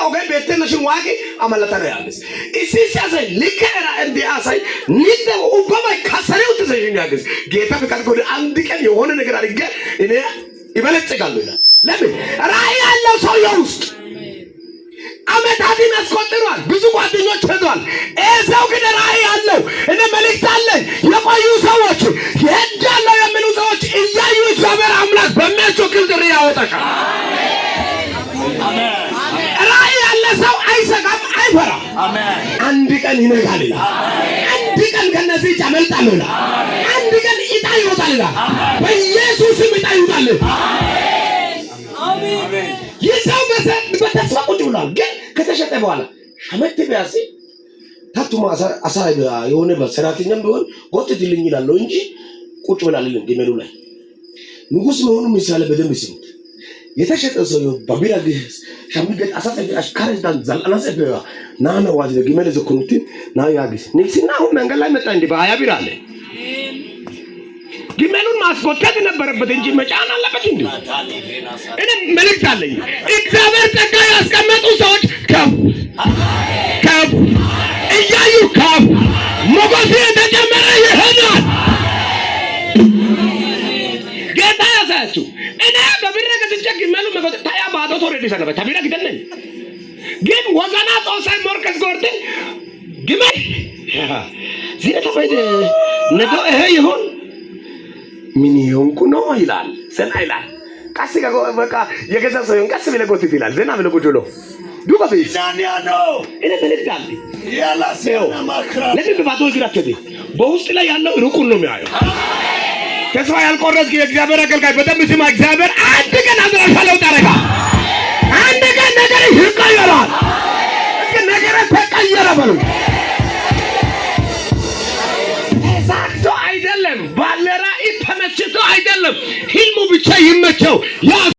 oge beettenashin waagi amalatana yaages. Issi asay likke era እንዲህ አሳይ ንደው ኡባባይ ካሰረው ተሰሽኝ ያገዝ ጌታ ፍቃድ ኮደ አንድ ቀን የሆነ ነገር አድርገ እኔ ይበለጽጋለሁ ይላል። ለምን ራእይ ያለው ሰው ውስጥ አመታትን አስቆጥሯል። ብዙ ጓደኞች ሄዷል። ሰው ግን ራእይ ያለው እኔ መልእክት አለኝ የቆዩ ሰዎች ሄጃለሁ የሚሉ ሰዎች እያዩ እግዚአብሔር አምላክ በሚያስቸክል ጥሪ ያወጣሻል። አሜን። ራእይ ያለ ሰው አይሰጋም፣ አይፈራም። አሜን። አንድ ቀን ይነጋል ይላል። አንድ ቀን ከነዚህ ያመልጣል ይላል። አንድ ቀን ዕጣ ይወጣል ይላል። በኢየሱስ ስም ዕጣ ይወጣል። አሜን። ይሰው በተስፋ ቁጭ ብሏል። ግን ከተሸጠ በኋላ አመት ቢያሲ ታቱማ አሳይ የሆነ በሰራተኛም ቢሆን ጎትትልኝ ይላል እንጂ ቁጭ ብላልኝ ግመሉ ላይ ንጉስ መሆኑ ምሳሌ በደንብ ይስሙት። የተሸጠ ሰው በቢራግ ሻምገት አሳፈ አሽካሪዳን ዘላላሰፈ ናና ዋጅ ግመል ዘኩኑት ና ያግስ ንግስና አሁን መንገድ ላይ መጣ እንዴ በ20 ቢራ አለ። ግመሉን ማስቆጠት ነበረበት እንጂ መጫን አለበት እንዴ? እኔ መልእክት አለኝ። እግዚአብሔር ጸጋ ያስቀመጡ ሰዎች ከፍ እያዩ ከፍ ሞገስ የተጨመረ ይሆናል። ጌታ ያሳያችሁ። እኔ በብረ ከትጨ ግመሉ መቆጥ ታያ ባዶ ተወረደ ሰነበ ታቢራ ግደነኝ ግን ወጋና ጾሳይ ሞርከስ ጎርተን ግመል ዚና ተፈይደ ነገ ይሄ ይሁን ምን ይሆንኩ ነው ይላል። ሰና ይላል ቀስ ጋር በቃ የገዛ ሰው ይሁን ቀስ ቢለ ጎትት ይላል። ዘና ቢለ ጎጆሎ ዱባ ቢስ ዳንያ ነው እኔ ተልካል ያላሰው ለዚህ ባዶ ይግራከደ በውስጥ ላይ ያለው ሩቁን ነው የሚያየው። ተስፋ ያልቆረጥክ የእግዚአብሔር አገልጋይ በደንብ ስማ። እግዚአብሔር አንድ ቀን አድራሻለው ታረጋ። አንድ ቀን ነገር ይቀየራል። እስከ ነገር ተቀየረ በሉ። ተሳክቶ አይደለም ባለራእይ ተመችቶ አይደለም ህልሙ ብቻ ይመቸው።